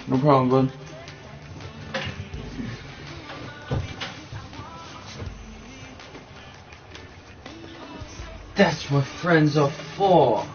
No problem, bud. That's what friends are for.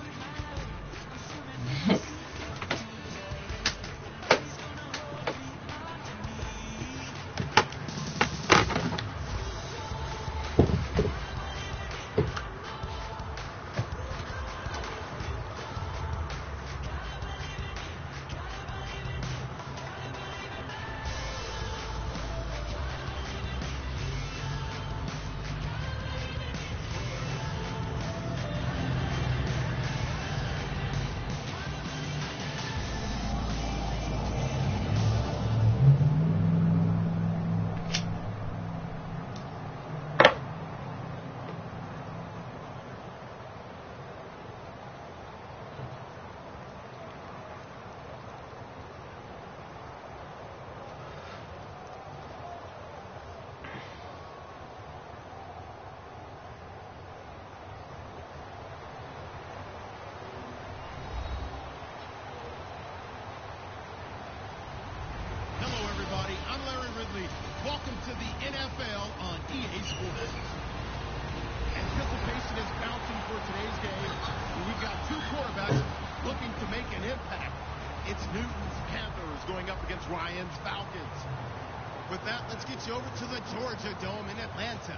Welcome to the NFL on EA Sports. Anticipation is bouncing for today's game. We've got two quarterbacks looking to make an impact. It's Newton's Panthers going up against Ryan's Falcons. With that, let's get you over to the Georgia Dome in Atlanta.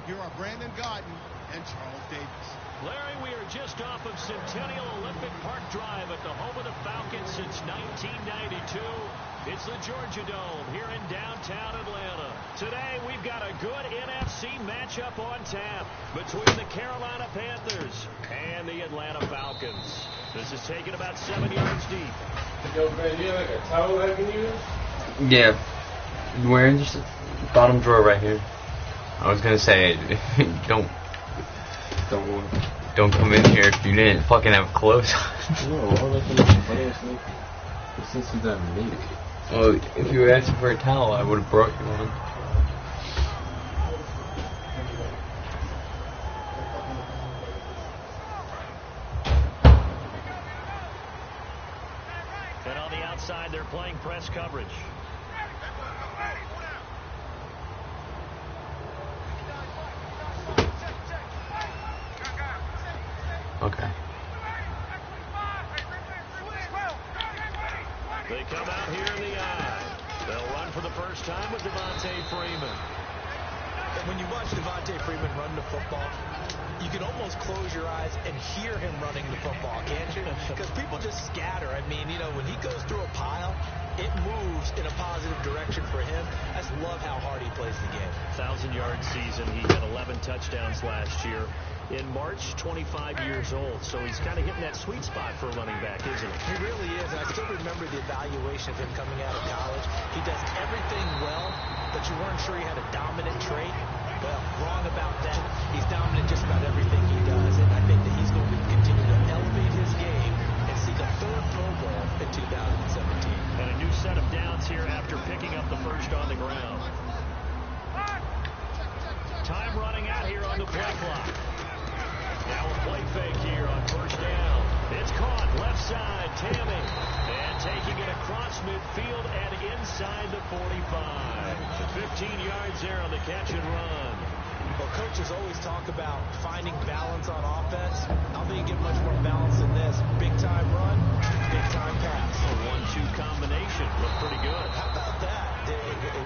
Here are Brandon Godden and Charles Davis. Larry, we are just off of Centennial Olympic Park Drive at the home of the Falcons since 1992. It's the Georgia Dome here in downtown Atlanta. Today, we've got a good NFC matchup on tap between the Carolina Panthers and the Atlanta Falcons. This is taken about 7 yards deep. Yo, man, you have like a towel I can use? Yeah. You wearing just the bottom drawer right here. I was gonna say, don't come in here if you didn't fucking have clothes on. No, all I can honestly, since you got me. Well, if you were asking for a towel, I would have brought you one. And on the outside, they're playing press coverage. Okay. They come out here in the eye. They'll run for the first time with Devontae Freeman. When you watch Devontae Freeman run the football, you can almost close your eyes and hear him running the football, can't you? Because people just scatter. I mean, you know, when he goes through a pile, it moves in a positive direction for him. I just love how hard he plays the game. 1,000-yard season. He had 11 touchdowns last year. In March, 25 years old, so he's kind of hitting that sweet spot for a running back, isn't he? He really is. I still remember the evaluation of him coming out of college. He does everything well, but you weren't sure he had a dominant trait. Well, wrong about that. He's dominant just about everything he does, and I think that he's going to continue to elevate his game and seek a third Pro Bowl in 2017. And a new set of downs here after picking up the first on the ground. Time running out here on the play clock. Now a play fake here on first down. It's caught left side, Tammy. And taking it across midfield and inside the 45. 15 yards there on the catch and run. Well, coaches always talk about finding balance on offense. I don't think you get much more balance than this. Big time run, big time pass. A 1-2 combination. Looked pretty good. How about that?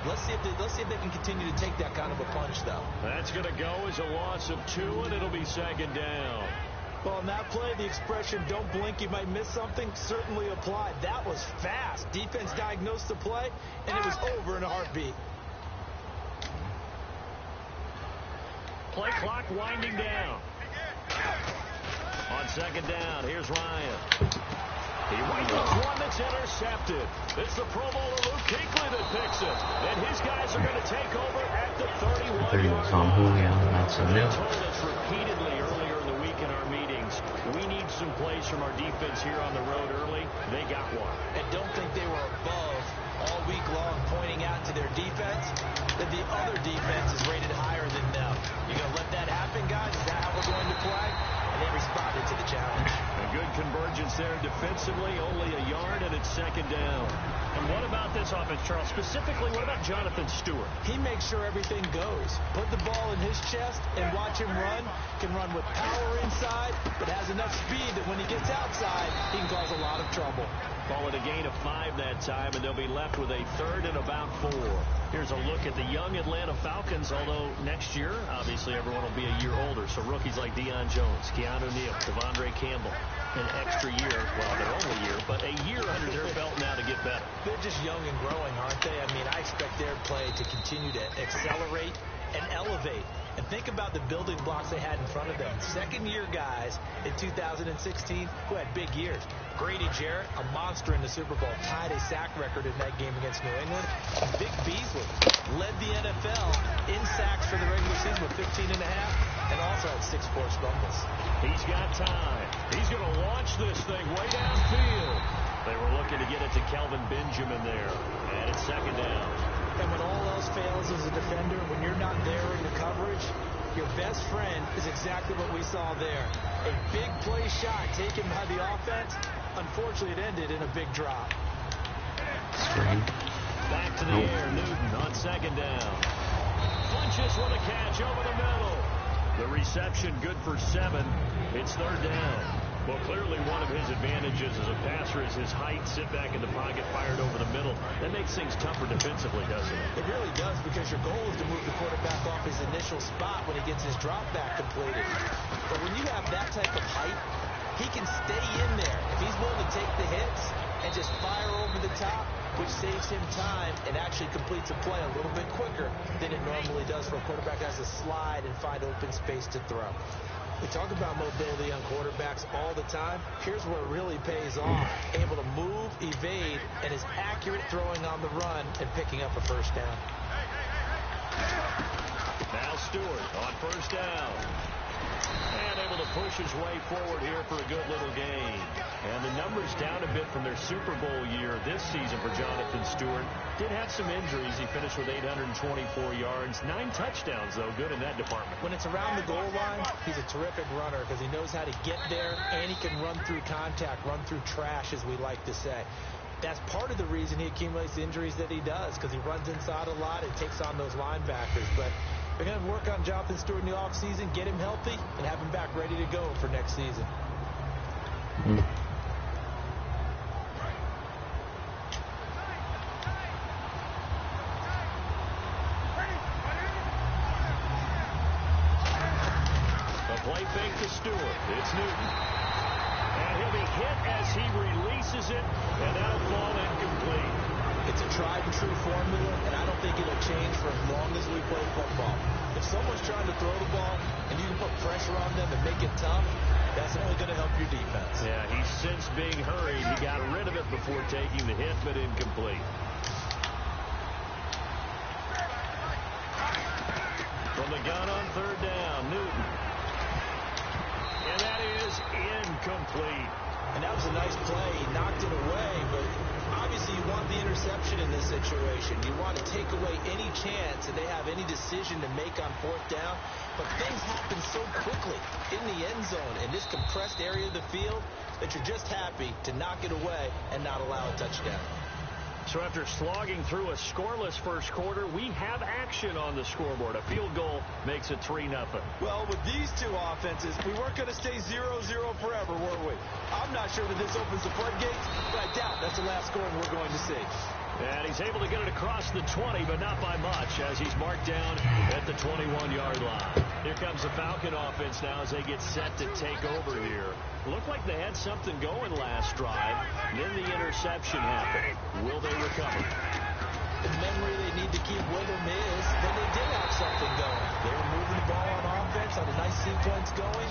Let's see if they can continue to take that kind of a punch, though. That's going to go as a loss of 2, and it'll be second down. Well, on that play, the expression, don't blink, you might miss something, certainly applied. That was fast. Defense diagnosed the play, and it was over in a heartbeat. Play clock winding down. On second down, here's Ryan. He rifles one that's intercepted. It's the Pro Bowler Luke Kuechly that picks it. And his guys are going to take over at the 31-yard line. That's so They new. told us repeatedly earlier in the week in our meetings, we need some plays from our defense here on the road early. They got one. And don't think they were above all week long pointing out to their defense that the other defense is rated higher than them. You going to let that happen, guys? Is that how we're going to play? And they responded to the challenge. A good convergence there defensively, only a yard, and it's second down. And what about this offense, Charles? Specifically, what about Jonathan Stewart? He makes sure everything goes. Put the ball in his chest and watch him run. Can run with power inside, but has enough speed that when he gets outside, he can cause a lot of trouble. Ball at a gain of 5 that time, and they'll be left with a third and about 4. Here's a look at the young Atlanta Falcons, although next year, obviously, everyone will be a year older. So rookies like Deion Jones, Keanu Neal, Devondre Campbell, an extra year, well, their only year, but a year under their belt now to get better. They're just young and growing, aren't they? I mean, I expect their play to continue to accelerate and elevate. And think about the building blocks they had in front of them. Second-year guys in 2016 who had big years. Grady Jarrett, a monster in the Super Bowl, tied a sack record in that game against New England. Vic Beasley led the NFL in sacks for the regular season with 15.5 and also had 6 forced fumbles. He's got time. He's going to launch this thing way downfield. They were looking to get it to Kelvin Benjamin there. And it's second down. And when all else fails as a defender, when you're not there in the coverage, your best friend is exactly what we saw there. A big play shot taken by the offense. Unfortunately, it ended in a big drop. Screen. Back to the air. Newton on second down. Punches with a catch over the middle. The reception good for 7. It's third down. Well, clearly one of his advantages as a passer is his height. Sit back in the pocket, fired over the middle. That makes things tougher defensively, doesn't it? It really does, because your goal is to move the quarterback off his initial spot when he gets his drop back completed. But when you have that type of height, he can stay in there. If he's willing to take the hits and just fire over the top, which saves him time and actually completes a play a little bit quicker than it normally does for a quarterback that has to slide and find open space to throw. We talk about mobility on quarterbacks all the time. Here's where it really pays off. Able to move, evade, and is accurate throwing on the run and picking up a first down. Now Stewart on first down. And able to push his way forward here for a good little gain. And the numbers down a bit from their Super Bowl year this season for Jonathan Stewart. Did have some injuries. He finished with 824 yards. 9 touchdowns, though. Good in that department. When it's around the goal line, he's a terrific runner because he knows how to get there, and he can run through contact, run through trash, as we like to say. That's part of the reason he accumulates the injuries that he does, because he runs inside a lot and takes on those linebackers. But they're going to work on Jonathan Stewart in the offseason, get him healthy, and have him back ready to go for next season. Play fake to Stewart. It's Newton. And he'll be hit as he releases it, and that'll fall incomplete. It's a tried and true formula, and I don't think it'll change for as long as we play football. If someone's trying to throw the ball and you can put pressure on them and make it tough, that's only going to help your defense. Yeah, he's since being hurried. He got rid of it before taking the hit, but incomplete. From the gun on third down, Newton. And that is incomplete. And that was a nice play. He knocked it away, but obviously you want the interception in this situation. You want to take away any chance that they have any decision to make on fourth down. But things happen so quickly in the end zone in this compressed area of the field that you're just happy to knock it away and not allow a touchdown. So after slogging through a scoreless first quarter, we have action on the scoreboard. A field goal makes it 3-0. Well, with these two offenses, we weren't going to stay 0-0 forever, were we? I'm not sure that this opens the floodgates, but I doubt that's the last scoring we're going to see. And he's able to get it across the 20, but not by much, as he's marked down at the 21-yard line. Here comes the Falcon offense now as they get set to take over here. Looked like they had something going last drive. Then the interception happened. Will they recover? The memory they need to keep with them is that they did have something going. They were moving the ball on offense, had a nice sequence going.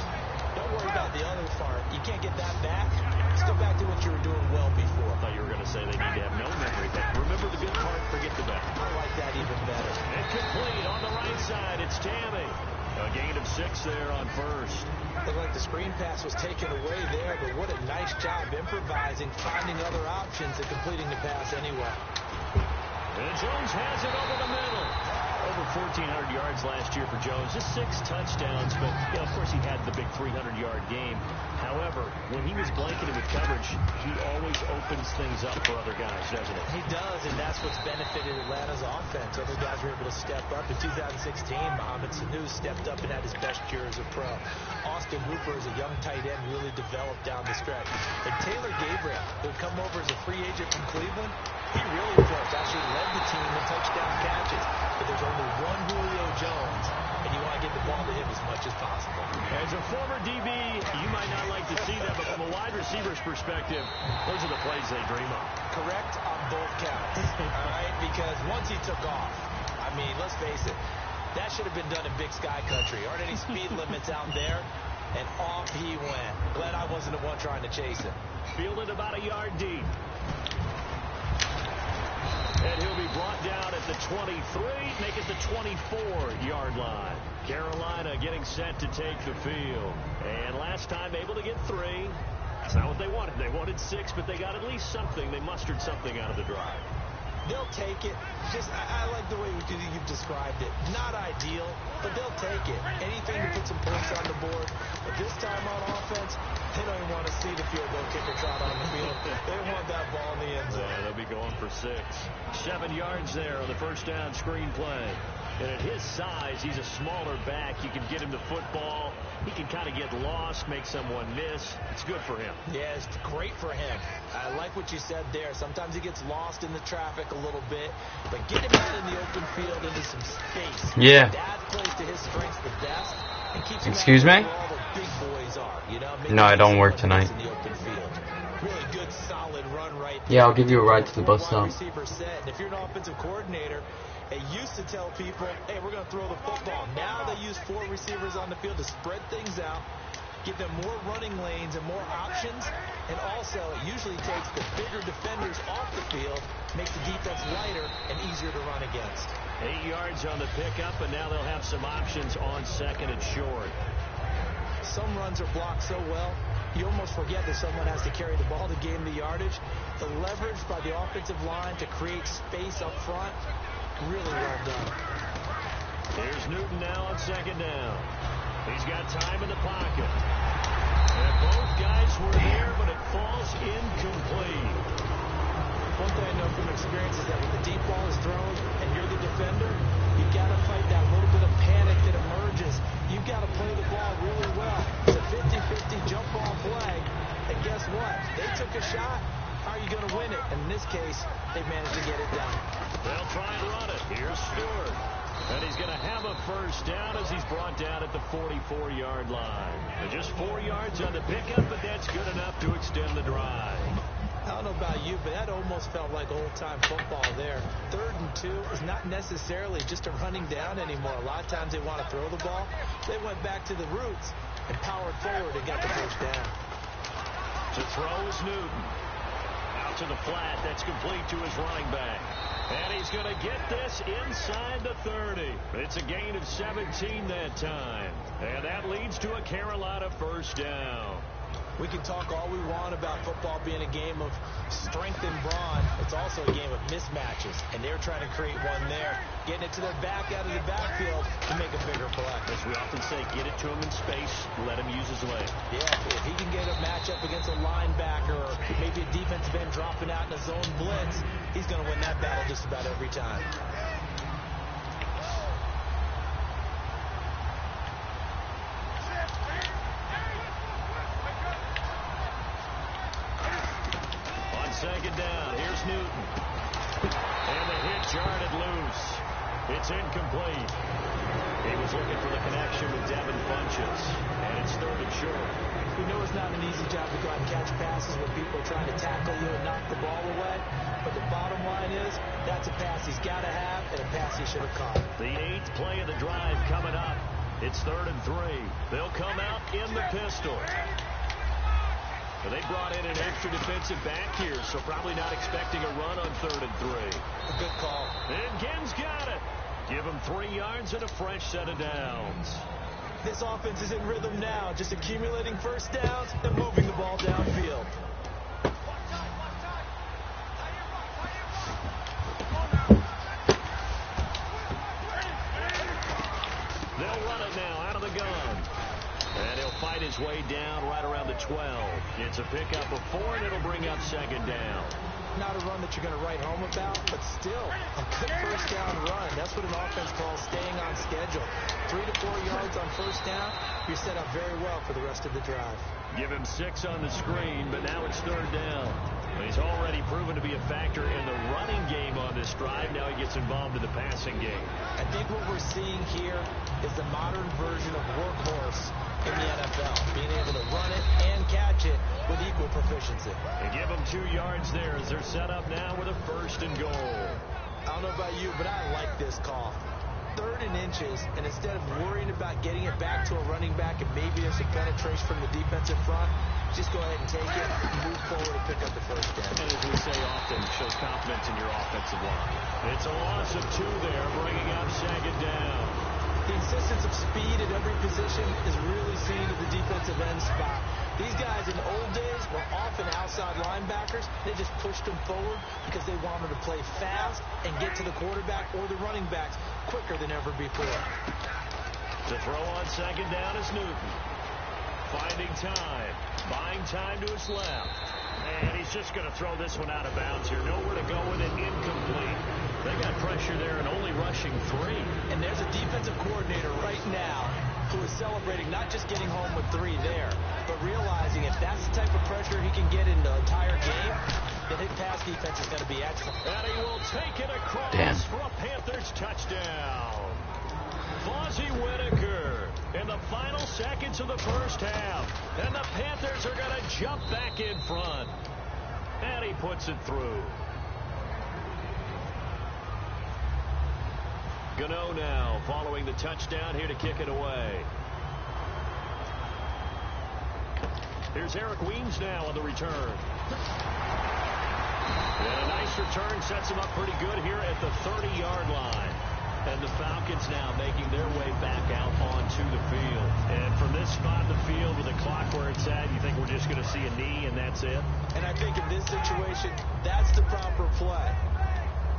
Don't worry about the other part. You can't get that back. Let's go back to what you were doing well before. I thought you were going to say they need to have no memory, but remember the good part, forget the bad. I like that even better. And complete on the right side. It's Tammy. A gain of 6 there on first. Looked like the screen pass was taken away there, but what a nice job improvising, finding other options, and completing the pass anyway. And Jones has it over the middle. Over 1,400 yards last year for Jones, just 6 touchdowns, but of course he had the big 300-yard game. However, when he was blanketed with coverage, he always opens things up for other guys, doesn't he? He does, and that's what's benefited Atlanta's offense. Other guys were able to step up. In 2016, Mohamed Sanu stepped up and had his best year as a pro. Austin Hooper, as a young tight end, really developed down the stretch. And Taylor Gabriel, who had come over as a free agent from Cleveland, he really close. Actually led the team in touchdown catches. But there's only one Julio Jones, and you want to get the ball to him as much as possible. As a former DB, you might not like to see that, but from a wide receiver's perspective, those are the plays they dream of. Correct on both counts. All right? Because once he took off, I mean, let's face it, that should have been done in Big Sky Country. Aren't any speed limits out there? And off he went. Glad I wasn't the one trying to chase him. Fielded about a yard deep. And he'll be brought down at the 23, make it the 24-yard line. Carolina getting set to take the field. And last time able to get 3. That's not what they wanted. They wanted 6, but they got at least something. They mustered something out of the drive. They'll take it. Just, I like the way you've described it. Not ideal, but they'll take it. Anything to put some points on the board. But this time on offense, they don't even want to see the field goal kicker trot on the field. They want that ball in the end zone. Yeah, they'll be going for 6. 7 yards there on the first down screen play. And at his size, he's a smaller back. You can get him the football. He can kind of get lost, make someone miss. It's good for him. Yeah, it's great for him. I like what you said there. Sometimes he gets lost in the traffic a little bit, but get him out in the open field into some space. Yeah. That plays to his strengths the best. And keeps him Excuse me? where all the big boys are, you know? No, I don't work tonight. In the open field. Really good, solid run right there. Yeah, I'll give you a ride to the bus stop. Receiver set. And if you're an offensive coordinator, they used to tell people, hey, we're going to throw the football. Now they use 4 receivers on the field to spread things out, give them more running lanes and more options, and also it usually takes the bigger defenders off the field, makes the defense lighter and easier to run against. 8 yards on the pickup, and now they'll have some options on second and short. Some runs are blocked so well, you almost forget that someone has to carry the ball to gain the yardage. The leverage by the offensive line to create space up front, really well done. Here's Newton now on second down. He's got time in the pocket. And both guys were there, but it falls incomplete. One thing I know from experience is that when the deep ball is thrown and you're the defender, you've got to fight that little bit of panic that emerges. You've got to play the ball really well. It's a 50-50 jump ball play. And guess what? They took a shot. How are you going to win it? And in this case, they managed to get it done. They'll try and run it. Here's Stewart. And he's going to have a first down as he's brought down at the 44-yard line. Just 4 yards on the pickup, but that's good enough to extend the drive. I don't know about you, but that almost felt like old-time football there. 3rd and 2 is not necessarily just a running down anymore. A lot of times they want to throw the ball. They went back to the roots and powered forward and got the first down. To throw is Newton. Out to the flat. That's complete to his running back. And he's going to get this inside the 30. It's a gain of 17 that time. And that leads to a Carolina first down. We can talk all we want about football being a game of strength and brawn. It's also a game of mismatches, and they're trying to create one there, getting it to their back out of the backfield to make a bigger play. As we often say, get it to him in space, let him use his leg. Yeah, if he can get a matchup against a linebacker or maybe a defensive end dropping out in a zone blitz, he's going to win that battle just about every time. Second down. Here's Newton. And the hit jarred it loose. It's incomplete. He was looking for the connection with Devin Funchess. And it's 3rd and short. We know it's not an easy job to go out and catch passes when people are trying to tackle you and knock the ball away. But the bottom line is, that's a pass he's got to have and a pass he should have caught. The 8th play of the drive coming up. It's 3rd and 3. They'll come out in the pistol. They brought in an extra defensive back here, so probably not expecting a run on 3rd and 3. A good call. And Ginn's got it. Give him 3 yards and a fresh set of downs. This offense is in rhythm now, just accumulating first downs and moving the ball downfield. 12. It's a pickup of 4, and it'll bring up second down. Not a run that you're going to write home about, but still a good first down run. That's what an offense calls staying on schedule. 3 to 4 yards on first down. You're set up very well for the rest of the drive. Give him 6 on the screen, but now it's third down. He's already proven to be a factor in the running game on this drive. Now he gets involved in the passing game. I think what we're seeing here is the modern version of workhorse in the NFL, being able to run it and catch it with equal proficiency. They give him 2 yards there as they're set up now with a 1st and goal. I don't know about you, but I like this call. 3rd and inches, and instead of worrying about getting it back to a running back and maybe there's some penetration from the defensive front, just go ahead and take it, move forward, and pick up the first down. And as we say often, shows confidence in your offensive line. It's a loss of 2 there, bringing up second down. The insistence of speed at every position is really seen at the defensive end spot. These guys in the old days were often outside linebackers. They just pushed them forward because they wanted to play fast and get to the quarterback or the running backs quicker than ever before. To throw on second down is Newton. Finding time. Buying time to his left. And he's just going to throw this one out of bounds here. Nowhere to go with it. Incomplete. They got pressure there and only rushing 3. And there's a defensive coordinator right now who is celebrating not just getting home with 3 there, but realizing if that's the type of pressure he can get in the entire game, then his pass defense is going to be excellent. And he will take it across for a Panthers touchdown. Fozzie Whitaker in the final seconds of the first half. And the Panthers are going to jump back in front. And he puts it through. Gano now following the touchdown here to kick it away. Here's Eric Weems now on the return. And a nice return sets him up pretty good here at the 30-yard line. And the Falcons now making their way back out onto the field. And from this spot in the field with the clock where it's at, you think we're just going to see a knee and that's it? And I think in this situation, that's the proper play.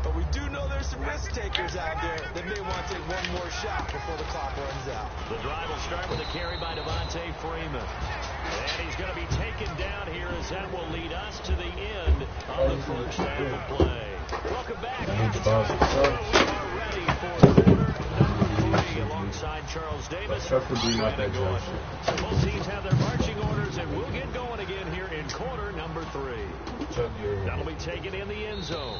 But we do know there's some risk takers out there that may want to take one more shot before the clock runs out. The drive will start with a carry by Devontae Freeman. And he's going to be taken down here as that will lead us to the end of the first half of play. Welcome back. We are ready for quarter number 3 alongside Charles Davis. So both teams have their marching orders, and we'll get going again here in quarter number 3. That'll be taken in the end zone.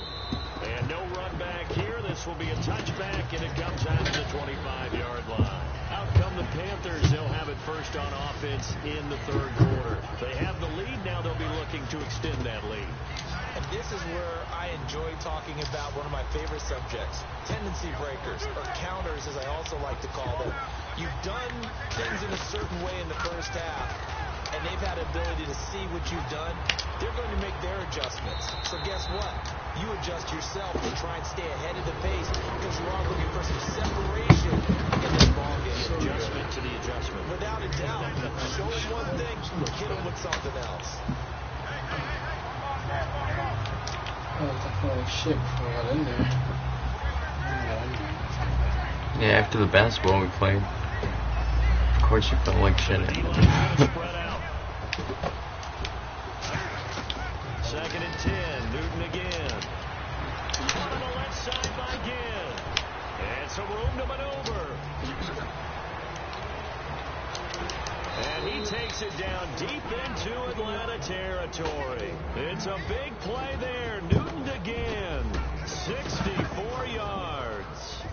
And no run back here. This will be a touchback, and it comes out to the 25-yard line. Out come the Panthers. They'll have it first on offense in the third quarter. They have the lead. Now they'll be looking to extend that lead. And this is where I enjoy talking about one of my favorite subjects, tendency breakers, or counters as I also like to call them. You've done things in a certain way in the first half, and they've had the ability to see what you've done. They're going to make their adjustments. So guess what? You adjust yourself to try and stay ahead of the pace because you are looking for some separation in this ballgame. Adjustment to the adjustment. Without a doubt. Show them one thing, hit them with something else. I felt like shit before I got in there. Yeah, after the basketball we played, of course you felt like shit. Spread out. 2nd and 10. Newton again. On the left side by Ginn. And some room to maneuver. And he takes it down deep into Atlanta territory. It's a big play there. Newton again. 64 yards.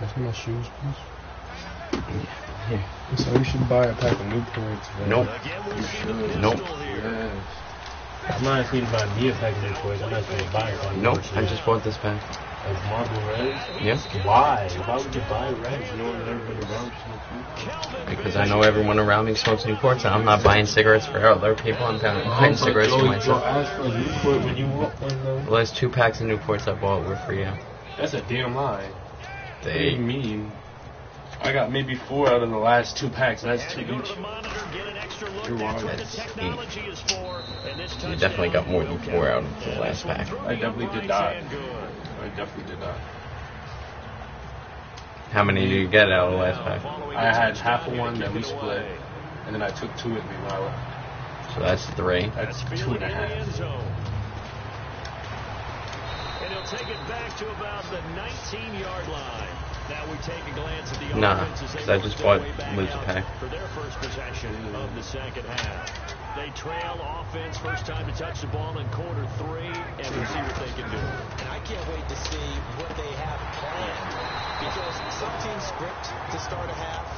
That's my shoes, please. Yeah. So we should buy a pack of Newports. Nope. Again, we'll see the pistol Nope. here. I'm not asking you to buy me a pack of Newports. I'm asking you to buy a pack of Nope, Newports. I just bought this pack. Like Marble Reds? Yep. Why? Why would you buy Reds? You know what everybody around you. Because I know everyone around me smokes Newports, and I'm not buying cigarettes for other people. I'm buying cigarettes for myself. Ask for a Newport when you want one, though. The last 2 packs of Newports I bought were for you. That's a damn lie. What do They you mean? I got maybe 4 out of the last 2 packs. That's 2 Go to each. the monitor, get an extra look. You're That's wrong. what the That's technology is for. And this You definitely got more than 4 out of the last pack. I definitely did not. I definitely did not. How many did you get out of the last pack? I had half of one that we split, and then I took 2 with me when I left. So that's 3. That's Field 2.5. in the end zone. And he'll take it back to about the 19-yard line. Now we take a glance at the offense as they I just bought loser pack for their first possession of the second half. They trail offense, first time to touch the ball in quarter 3, and we'll see what they can do. And I can't wait to see what they have planned, because some teams script to start a half.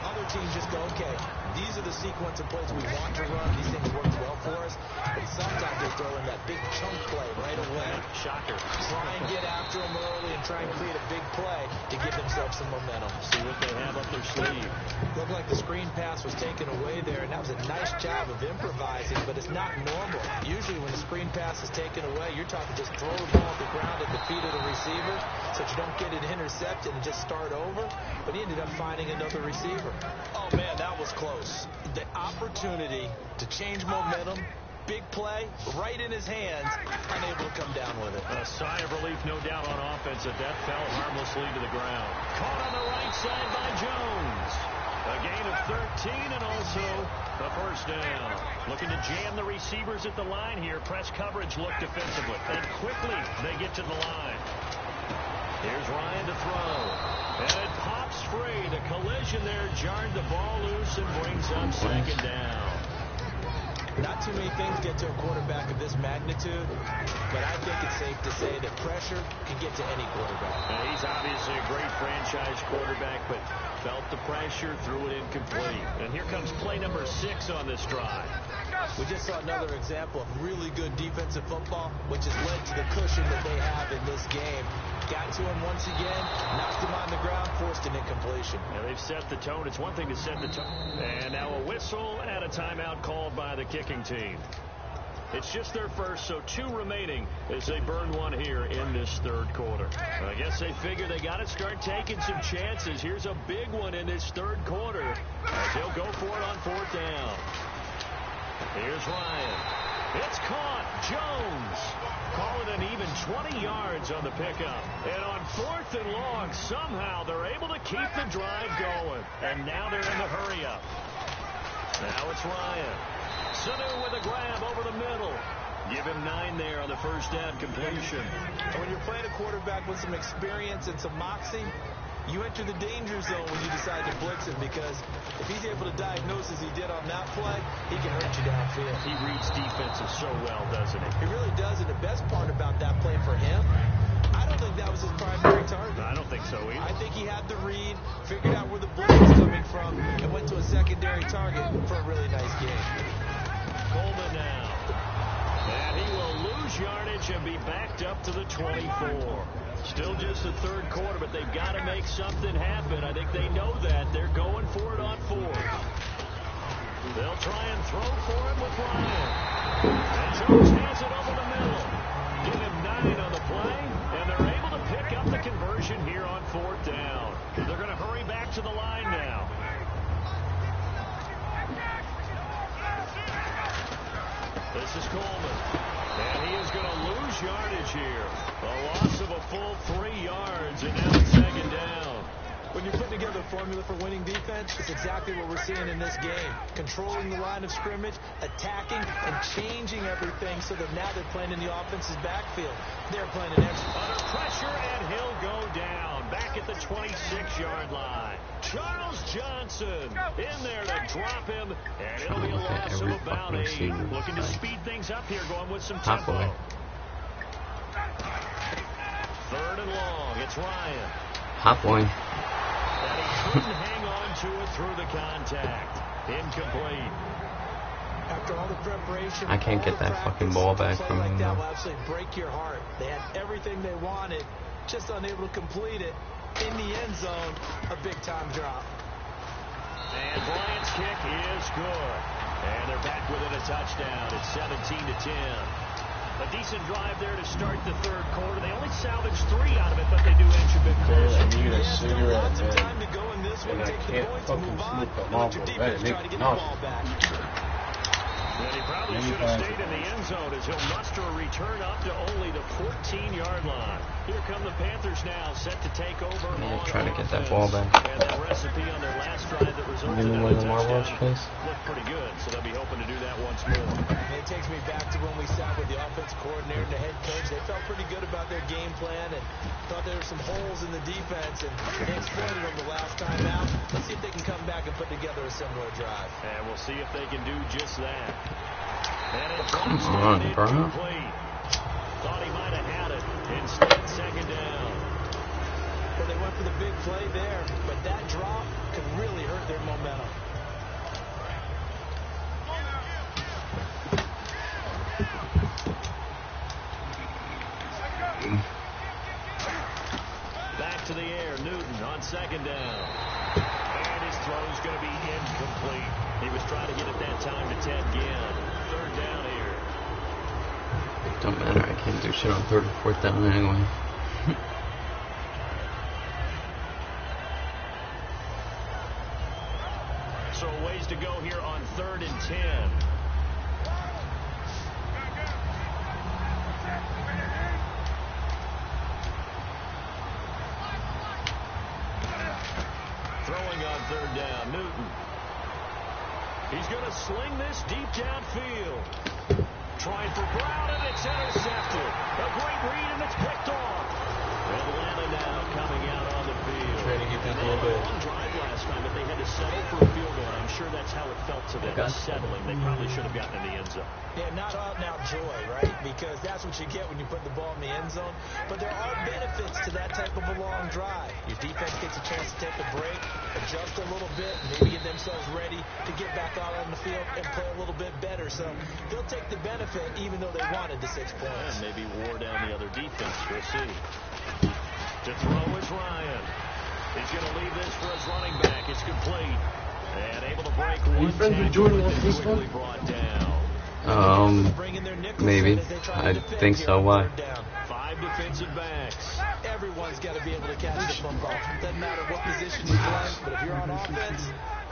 Other teams just go, okay, these are the sequence of plays we want to run. These things work well for us. But sometimes they throw in that big chunk play right away. Shocker. Try and get after them early and try and create a big play to give themselves some momentum. See what they have up their sleeve. Looked like the screen pass was taken away there, and that was a nice job of improvising, but it's not normal. Usually when the screen pass is taken away, you're talking just throw the ball at the ground at the feet of the receiver so that you don't get it intercepted and just start over. But he ended up finding another receiver. Oh, man, that was close. The opportunity to change momentum, big play, right in his hands, unable to come down with it. A sigh of relief, no doubt, on offense that fell harmlessly to the ground. Caught on the right side by Jones. A gain of 13 and also a first down. Looking to jam the receivers at the line here. Press coverage look defensively. And quickly they get to the line. Here's Ryan to throw. And it pops free. The collision there jarred the ball loose and brings up second down. Not too many things get to a quarterback of this magnitude, but I think it's safe to say that pressure can get to any quarterback. And he's obviously a great franchise quarterback, but felt the pressure, threw it incomplete. And here comes play number 6 on this drive. We just saw another example of really good defensive football, which has led to the cushion that they have in this game. Got to him once again, knocked him on the ground, forced an incompletion. And they've set the tone. It's one thing to set the tone. And now a whistle and a timeout called by the kicking team. It's just their first, so 2 remaining as they burn one here in this third quarter. I guess they figure they got to start taking some chances. Here's a big one in this third quarter as they'll go for it on 4th down. Here's Ryan. It's caught. Jones. Call it an even 20 yards on the pickup. And on 4th and long, somehow they're able to keep the drive going. And now they're in the hurry-up. Now it's Ryan. Sanu with a grab over the middle. Give him 9 there on the first down completion. When you're playing a quarterback with some experience and some moxie, you enter the danger zone when you decide to blitz him, because if he's able to diagnose as he did on that play, he can hurt you downfield. He reads defenses so well, doesn't he? He really does, and the best part about that play for him, I don't think that was his primary target. I don't think so either. I think he had the read, figured out where the blitz was coming from, and went to a secondary target for a really nice game. Coleman now. And he will lose yardage and be backed up to the 24. Still just the third quarter, but they've got to make something happen. I think they know that. They're going for it on 4th. They'll try and throw for him with Ryan. And Jones has it over the middle. Give him 9 on the play, and they're able to pick up the conversion here on 4th down. They're going to hurry back to the line now. This is Coleman. And he is going to lose yardage here. A loss of a full 3 yards, and now it's second down. When you're putting together a formula for winning defense, it's exactly what we're seeing in this game. Controlling the line of scrimmage, attacking, and changing everything so that now they're playing in the offense's backfield. They're playing an extra. Under pressure, and he'll go down. Back at the 26-yard line. Charles Johnson in there to drop him, and it'll be a loss of about 8. Looking to speed things up here, going with some tempo. 3rd and long. It's Ryan. Halfway. And he couldn't hang on to it through the contact. Incomplete. After all the preparation, I can't get that fucking ball back from him. That will absolutely break your heart. They had everything they wanted, just unable to complete it. In the end zone, a big-time drop. And Bryant's kick is good. And they're back within a touchdown. It's 17-10. A decent drive there to start the third quarter. They only salvaged 3 out of it, but they do inch a bit closer. I need a cigarette, Lots of man. time to go in this one. And I Take the can't points, fucking move on. smoke that Let your mouthful. defense That try to get the nigga ball back. And he probably should have stayed in the end zone as he'll muster a return up to only the 18-yard line. Here come the Panthers now, set to take over. I'm gonna try to get that ball back. And that recipe on their last drive that resulted in one a of the Marbles, touchdown please. looked pretty good, so they'll be hoping to do that once more. It takes me back to when we sat with the offense coordinator and the head coach. They felt pretty good about their game plan and thought there were some holes in the defense, and they exploited them the last time out. Let's see if they can come back and put together a similar drive. And we'll see if they can do just that. And it Come drops on, down bro. incomplete. Thought he might have had it. Instead, second down. Well, they went for the big play there, but that drop could really hurt their momentum. Back to the air, Newton on second down. And his throw's going to be incomplete. He was trying to get it that time to Ted Ginn. Third down here. Don't matter, I can't do shit on 3rd or 4th down anyway. So a ways to go here on 3rd and 10. Throwing on 3rd down, Newton. He's going to sling this deep downfield. Trying for Brown, and it's intercepted. A great read, and it's picked off. Atlanta now coming out on the field. Trying to get that And they little had a bit. long drive last time, but they had to settle for a field goal. I'm sure that's how it felt to them, Okay. settling. They probably should have gotten in the end zone. Yeah, not out-and-out joy, right? Because that's what you get when you put the ball in the end zone. But there are benefits to that type of a long drive. Your defense gets a chance to take a break, adjust a little bit, maybe get themselves ready to get back out on the field and play a little bit better. So they'll take the benefit even though they wanted the 6 points. And maybe wore down the other defense. We'll see. To throw is Ryan. He's going to leave this for his running back. It's complete. And able to break one tackle, but then quickly brought down. Maybe. I think so. Why? 5 defensive backs. Everyone's got to be able to catch the football. Doesn't matter what position you play, but if you're on offense,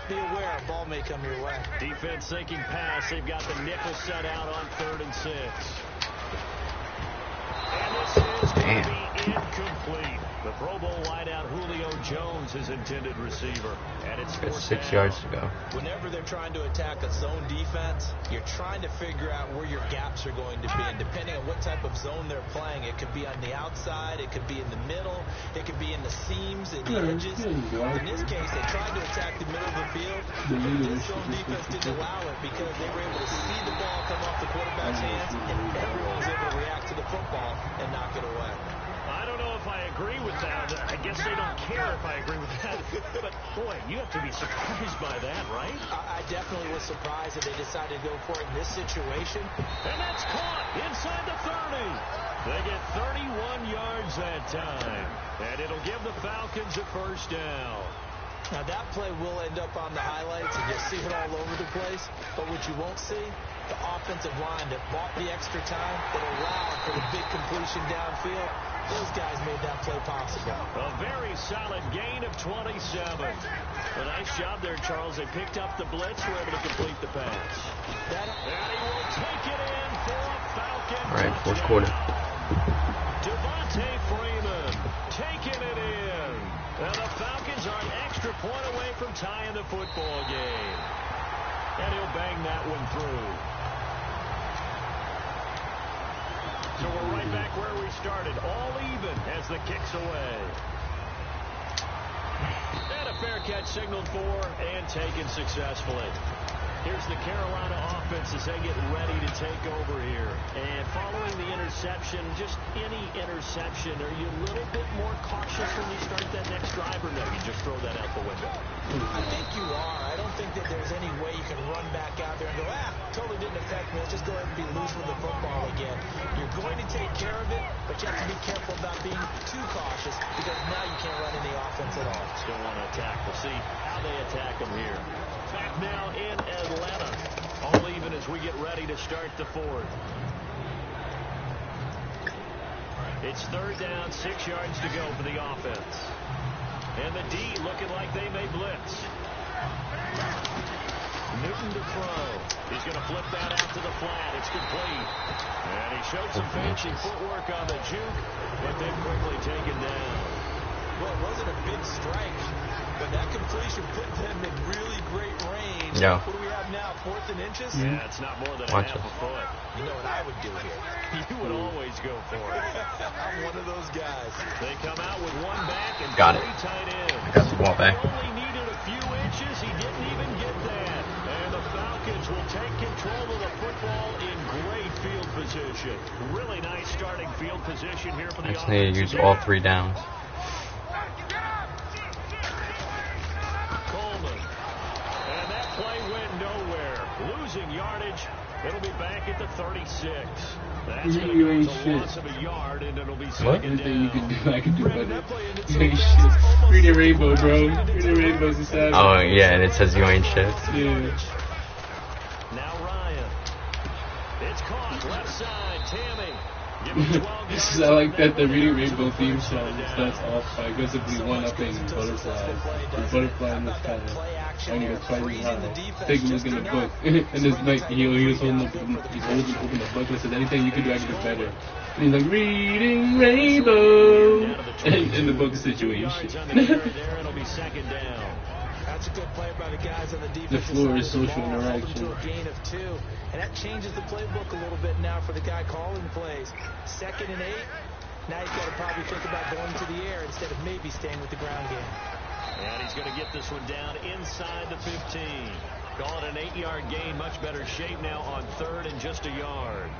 be aware a ball may come your way. Defense sinking pass. They've got the nickel set out on 3rd and 6. And this is going to be incomplete. The Pro Bowl wideout Julio Jones, his intended receiver. And it's Got 4th 6 down. yards to go. Whenever they're trying to attack a zone defense, you're trying to figure out where your gaps are going to be. And depending on what type of zone they're playing, it could be on the outside, it could be in the middle, it could be in the seams and the edges. In this case, they tried to attack the middle of the field, but this zone defense didn't allow it because they were able to see the ball come off the quarterback's hands, and everyone was able to react to the football and knock it away. I don't know if I agree with that. I guess they don't care if I agree with that. But, boy, you have to be surprised by that, right? I definitely was surprised that they decided to go for it in this situation. And that's caught inside the 30. They get 31 yards that time. And it'll give the Falcons a 1st down. Now, that play will end up on the highlights, and you'll see it all over the place. But what you won't see, the offensive line that bought the extra time, that allowed for the big completion downfield, those guys made that play possible. A very solid gain of 27. A nice job there, Charles. They picked up the blitz, were able to complete the pass. And he will take it in for a Falcon All right, 4th touchdown. quarter. Devontae Freeman taking it in. And the Falcons are an extra point away from tying the football game. And he'll bang that one through. So we're right back where we started, all even as the kick's away. And a fair catch signaled for and taken successfully. Here's the Carolina offense as they get ready to take over here. And following the interception, just any interception, are you a little bit more cautious when you start that next drive, or no, you just throw that out the window? I think you are. I don't think that there's any way you can run back out there and go, totally didn't affect me. Let's just go ahead and be loose with the football again. You're going to take care of it, but you have to be careful about being too cautious because now you can't run any offense at all. Still want to attack. We'll see how they attack them here. Back now in Atlanta. All even as we get ready to start the 4th. It's 3rd down, 6 yards to go for the offense. And the D looking like they may blitz. Newton to throw. He's going to flip that out to the flat. It's complete. And he showed some fancy footwork on the juke, but then quickly taken down. Well, it wasn't a big strike, but that completion put them in really great range. Yeah. What do we have now, 4th and inches? Yeah, it's not more than Watch a half a foot. You know what I would do here? You would always go for it. I'm one of those guys. They come out with one back and Got it. 3 tight ends. Got the ball back. He only needed a few inches. He didn't even get that. And the Falcons will take control of the football in great field position. Really nice starting field position here for the I just need to use all 3 downs. Coleman. And that play went nowhere. Losing yardage. It'll be back at the 36. That's going to be a loss of a yard, and it'll be second down. You can do, I can do better. You ain't shit. Read your rainbow, bro. Read your rainbow's a savage. Oh, yeah, and it says you ain't shit. Yeah. Now Ryan. It's caught. Left side. Tammy. Give him 12 yards. I like that the Reading Rainbow theme song starts off by aggressively one-upping butterflies. The butterfly in the sky. And he goes fighting hard. Take a look in the book. And this night he was holding open the book and said, anything you can do, I can do better. And he's like, Reading Rainbow. In the book situation. It'll be second down. That's a good play by the guys on the defense. The floor is social interaction. To a gain of 2. And that changes the playbook a little bit now for the guy calling plays. 2nd and 8. Now he's got to probably think about going to the air instead of maybe staying with the ground game. And he's going to get this one down inside the 15. Call it an 8-yard gain. Much better shape now on 3rd and just a yard.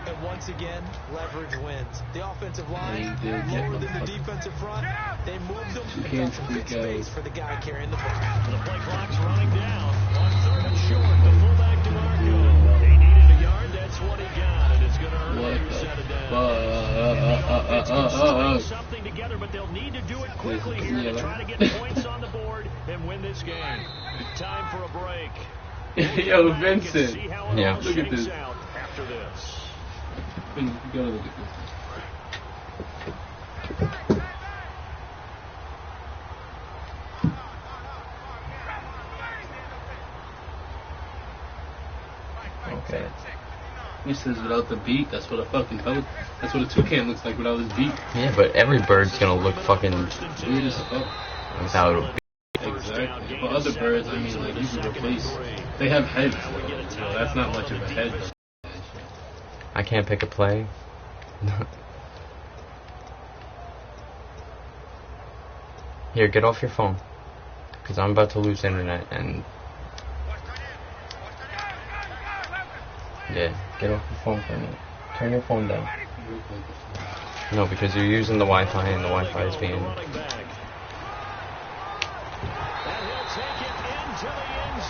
And once again, leverage wins. The offensive line, lower than the defensive front. They moved them and got some good space for the guy carrying the ball. The play clock's running down. On 3rd and short, the fullback DeMarco. He needed a yard. That's what he got. And it's going to hurt every set of down. Something together, but they'll need to do it quickly here to try to get points on the board and win this game. Time for a break. Yo, Vincent. Yeah. Look at this. After this. Go look at this. Okay. He says without the beak, that's what a fucking that's what a toucan looks like without his beak. Yeah, but every bird's gonna look fucking Weird as fuck. without a beak. Exactly. For other birds, I mean, like, you can replace. They have heads, though. You know, that's not much of a head. I can't pick a play. Here, get off your phone. Because I'm about to lose internet and... Yeah, get off your phone for a minute. Turn your phone down. No, because you're using the Wi-Fi and the Wi-Fi is being...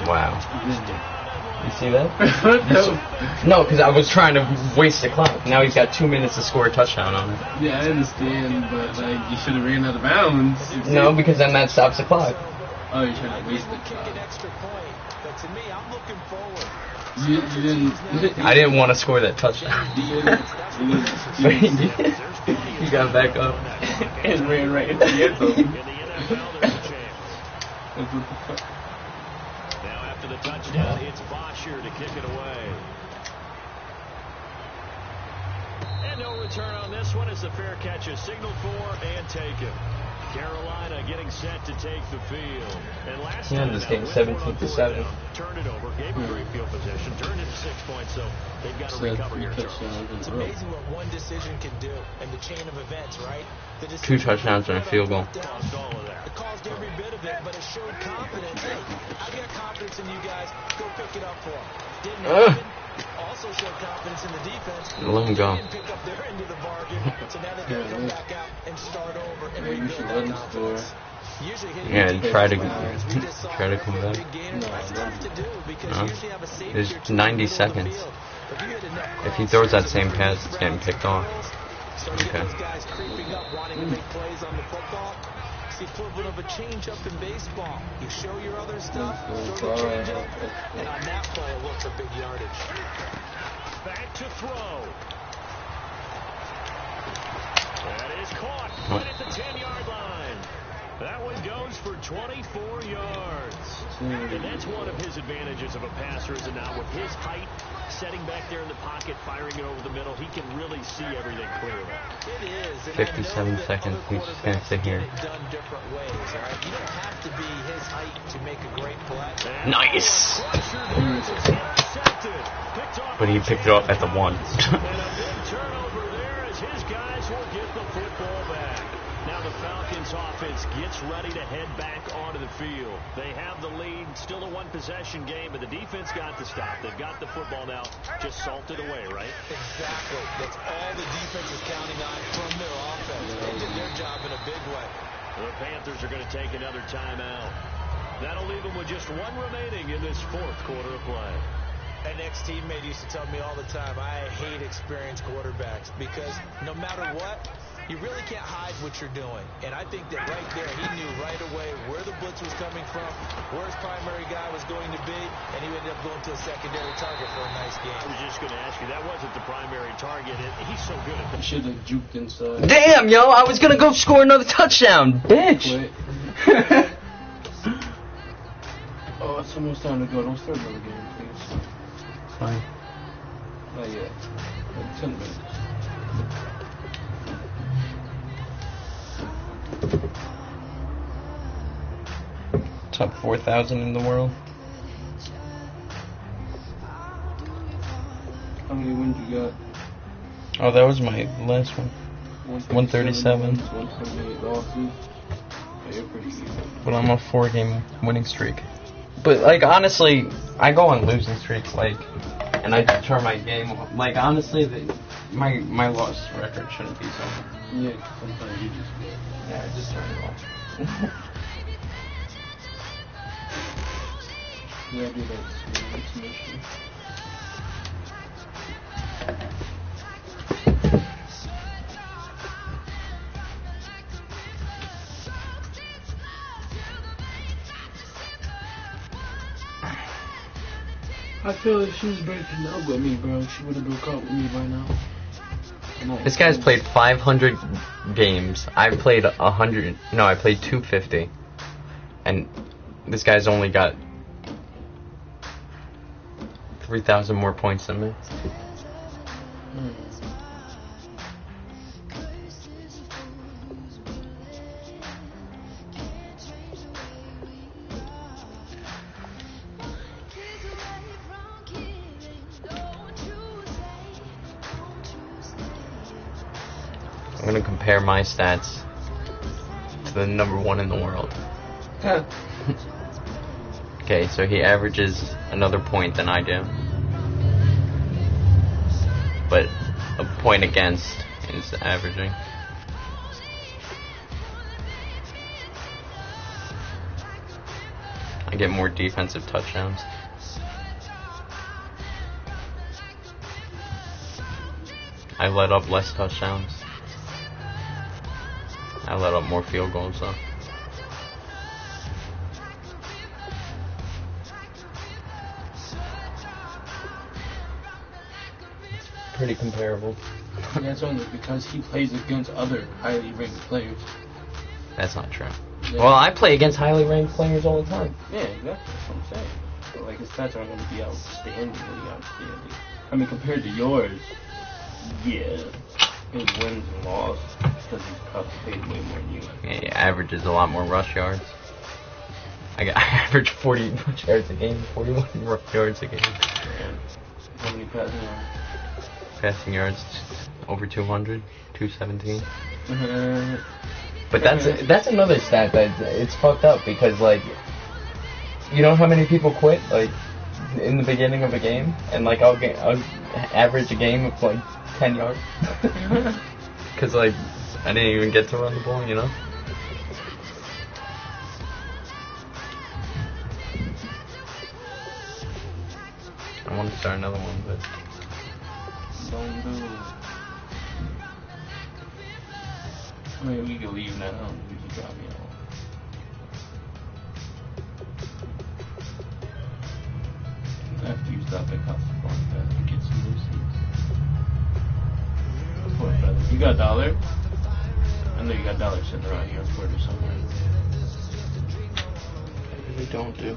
Wow. You see that? No, because I was trying to waste the clock. Now he's got 2 minutes to score a touchdown on it. Yeah, I understand, but like you should have ran out of bounds. No, because then that stops the clock. Oh, you're trying to waste the Kick an extra point, but to me, I'm looking forward. You didn't. I didn't want to score that touchdown. He got back up and ran right into the end zone. Now after the touchdown, it's Bosher to kick it away. And no return on this one as the fair catch is signaled for and taken. Carolina getting set to take the field. And last time this game 17-7. Turned it over, gave a great field possession, turned it to 6 points, so they've got to recover here. It's amazing what one decision can do in the chain of events, right? 2 touchdowns and a field goal. It caused every bit of it, but it showed confidence. Hey, I've got confidence in you guys. Go pick it up for them. Didn't happen. Also showed confidence in the defense. Let him go. Didn't pick up their end of the bargain, so now they can come back out and start over and rebuild their confidence. Yeah, and try to come back. There's 90 seconds. If he throws that same pass, it's getting picked off. Okay. It's the equivalent of a change-up in baseball. You show your other stuff, throw the change-up, and on that play, it looks a big yardage. Back to throw. That is caught right at the 10-yard line. That one goes goes for 24 yards. And that's one of his advantages of a passer, is now with his height, setting back there in the pocket, firing it over the middle, he can really see everything clearly. It is. 57 seconds. He's just going to sit here. Done different ways, all right? You don't have to be his height to make a great play. Nice. But he picked it up at the 1. And a big turnover there as his guys will get the football back. Now the Falcons offense gets ready to head back onto the field. They have the lead, still a one-possession game, but the defense got the stop. They've got the football now, just salted away, right? Exactly. That's all the defense is counting on from their offense. They did their job in a big way. The Panthers are going to take another timeout. That'll leave them with just one remaining in this fourth quarter of play. An ex-teammate used to tell me all the time, I hate experienced quarterbacks because no matter what, you really can't hide what you're doing. And I think that right there, he knew right away where the blitz was coming from, where his primary guy was going to be, and he ended up going to a secondary target for a nice game. I was just going to ask you, that wasn't the primary target. He's so good at that. Should have juked inside. Damn, yo, I was going to go score another touchdown, bitch. Oh, it's almost time to go. Don't start another game, please. Fine. Not yet. Like 10 minutes. Top 4,000 in the world. How many wins you got? Oh, that was my last one. 137. 128 losses. Yeah, you're pretty good. But I'm on a 4-game winning streak. But, like, honestly, I go on losing streaks, like, and I turn my game off. Like, honestly, my loss record shouldn't be so. Yeah, sometimes you just get. Yeah, I just turn it off. Yeah, I do that submission. I feel like she was breaking up with me, bro. She would have broke up with me by now. This guy's played 500 games. I've played 100. No, I played 250. And this guy's only got 3,000 more points than me. I'm gonna compare my stats to the #1 in the world. Okay, so he averages another point than I do. But a point against is averaging. I get more defensive touchdowns. I let up less touchdowns. I let up more field goals though. It's pretty comparable. That's only because he plays against other highly ranked players. That's not true. Yeah. Well, I play against highly ranked players all the time. Yeah, exactly. That's what I'm saying. But like his stats aren't going to be outstandingly outstanding. I mean, compared to yours, yeah. His wins and losses, because he's probably paid way more than you. Yeah, he averages a lot more rush yards. I average 40 rush yards a game, 41 rush yards a game. And how many passing yards? Passing yards over 200, 217. But that's another stat that it's fucked up because like, you know how many people quit like in the beginning of a game, and like I'll average a game of like 10 yards. Because, like, I didn't even get to run the ball, you know? I want to start another one, but... Don't do it. I mean, we can leave now. We can drop me off. After you stop at Casablanca and get some new seats. What, brother? You got $1? I know you got $1 sitting around here on Twitter somewhere. they don't do.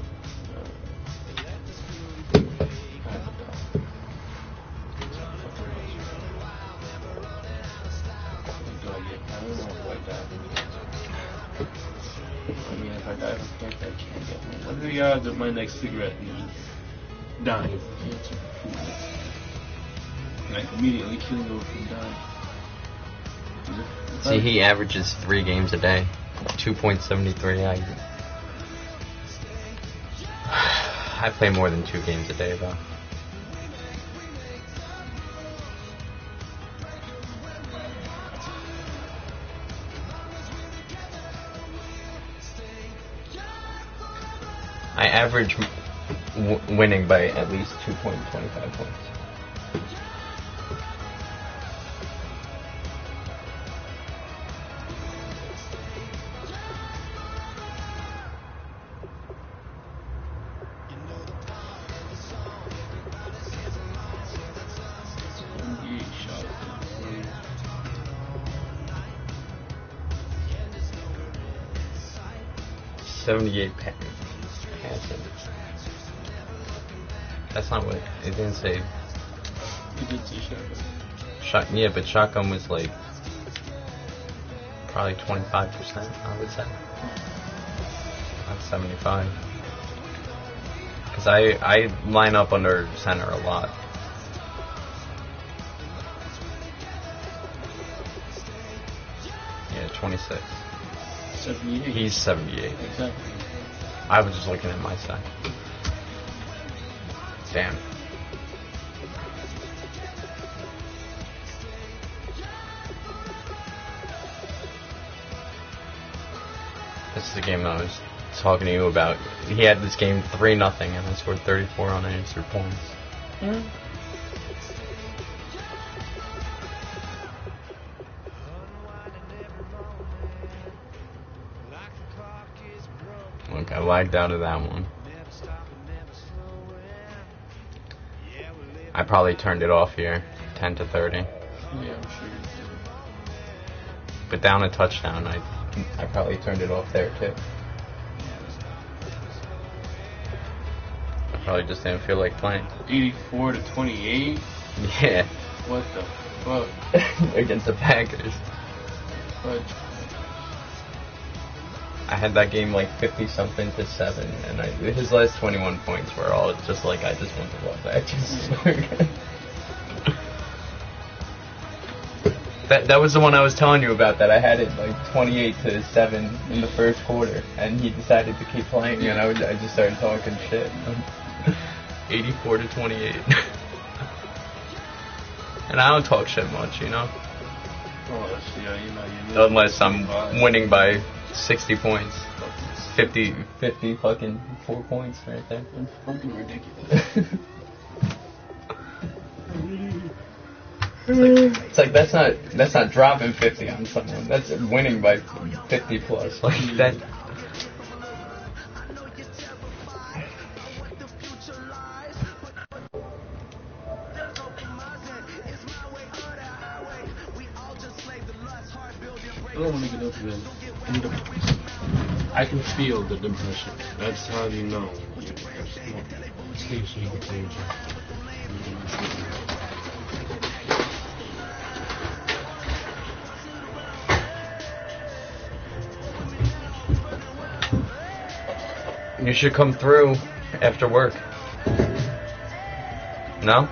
I mean, if I die from cancer, I can't get one. What are the odds of my next cigarette dying from cancer? Like immediately killing over from dying. See, he averages 3 games a day, 2.73. I play more than 2 games a day, though. I average winning by at least 2.25 points. Passing. That's not what it didn't say. It did say shotgun. Yeah, but shotgun was like probably 25%, I would say. Not 75. Because I line up under center a lot. Yeah, 26. 78. He's 78. Exactly. I was just looking at my side. Damn. This is the game I was talking to you about. He had this game 3-0 and I scored 34 unanswered points. Mm. Look, I lagged out of that one. I probably turned it off here, 10 to 30. Yeah, I'm sure. But down a touchdown, I probably turned it off there too. I probably just didn't feel like playing. 84 to 28. Yeah. What the fuck? Against the Packers. Fudge. I had that game like 50-something to 7, and his last 21 points were all just like, I just want the ball back. That was the one I was telling you about, that I had it like 28 to 7 in the first quarter, and he decided to keep playing, and I just started talking shit. 84 to 28. And I don't talk shit much, you know? Oh, yeah, you know, unless I'm winning by 60 points. 50 fucking 4 points right there. That's fucking ridiculous. It's like that's not dropping 50 on someone. That's winning by 50 plus. Like that. I don't want to get up there. I can feel the depression. That's how you know. You should come through after work. No?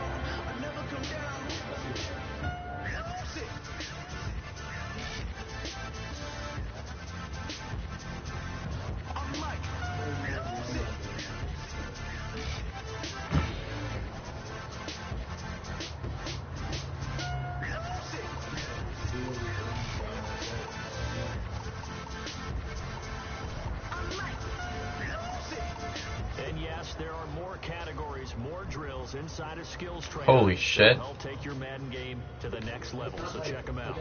Holy shit. Help take your Madden game to the next level, so check them out.